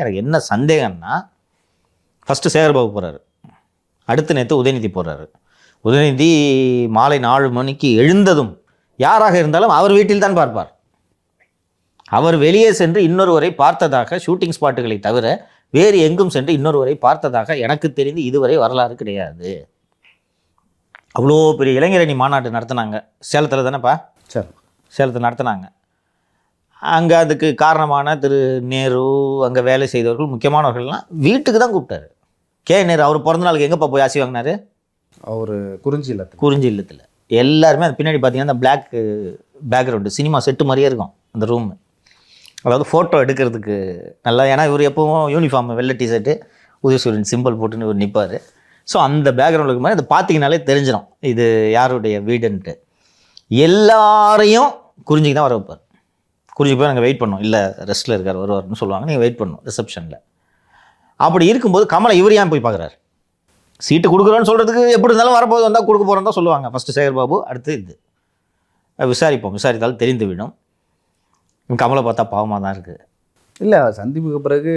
எனக்கு என்ன சந்தேகம்னா, ஃபஸ்ட்டு சேகர்பாபு போகிறாரு, அடுத்து நேற்று உதயநிதி போகிறாரு. உதயநிதி மாலை 4 மணிக்கு எழுந்ததும் யாராக இருந்தாலும் அவர் வீட்டில் தான் பார்ப்பார். அவர் வெளியே சென்று இன்னொருவரை பார்த்ததாக, ஷூட்டிங் ஸ்பாட்டுகளை தவிர வேறு எங்கும் சென்று இன்னொருவரை பார்த்ததாக எனக்கு தெரிந்து இதுவரை வரலாறு கிடையாது. அவ்வளோ பெரிய இளைஞரணி மாநாட்டு நடத்தினாங்க சேலத்தில் தானேப்பா, சரி, சேலத்தில் நடத்தினாங்க. அங்கே அதுக்கு காரணமான திரு நேரு, அங்கே வேலை செய்தவர்கள், முக்கியமானவர்கள்லாம் வீட்டுக்கு தான் கூப்பிட்டாரு. நேரு அவர் பிறந்த நாளுக்கு எங்கேப்பா போய் ஆசி வாங்கினாரு? அவர் குறிஞ்சி இல்லத்தில். எல்லாருமே அது பின்னாடி பார்த்தீங்கன்னா அந்த பிளாக் பேக்ரவுண்டு சினிமா செட்டு மாதிரியே இருக்கும் அந்த ரூமு. அதாவது ஃபோட்டோ எடுக்கிறதுக்கு நல்லா, ஏன்னா இவர் எப்பவும் யூனிஃபார்ம் வெள்ளை டிஷர்ட்டு உதயசூரியன் சிம்பிள் போட்டுன்னு இவர் நிற்பார். ஸோ அந்த பேக்ரவுண்டுக்கு மாதிரி அதை பார்த்தீங்கனாலே தெரிஞ்சிடும் இது யாருடைய வீடுன்ட்டு. எல்லாரையும் குறிஞ்சிக்கு தான் வர வைப்பார். குறிஞ்சிக்கு போய் நாங்கள் வெயிட் பண்ணோம், இல்லை ரெஸ்ட்டில் இருக்கார் வருவார்னு சொல்லுவாங்க, நீங்கள் வெயிட் பண்ணணும் ரிசப்ஷனில். அப்படி இருக்கும்போது கமலை இவர் ஏன் போய் பார்க்குறாரு? சீட்டு கொடுக்குறோன்னு சொல்கிறதுக்கு எப்படி இருந்தாலும் வரப்போது வந்தால் கொடுக்க போகிறோன்னு தான் சொல்லுவாங்க. ஃபஸ்ட்டு சேகர்பாபு, அடுத்து இது விசாரிப்போம், விசாரித்தால் தெரிந்து விடும். கமலை பார்த்தா பாவமாக தான் இருக்குது. இல்லை, சந்திப்புக்கு பிறகு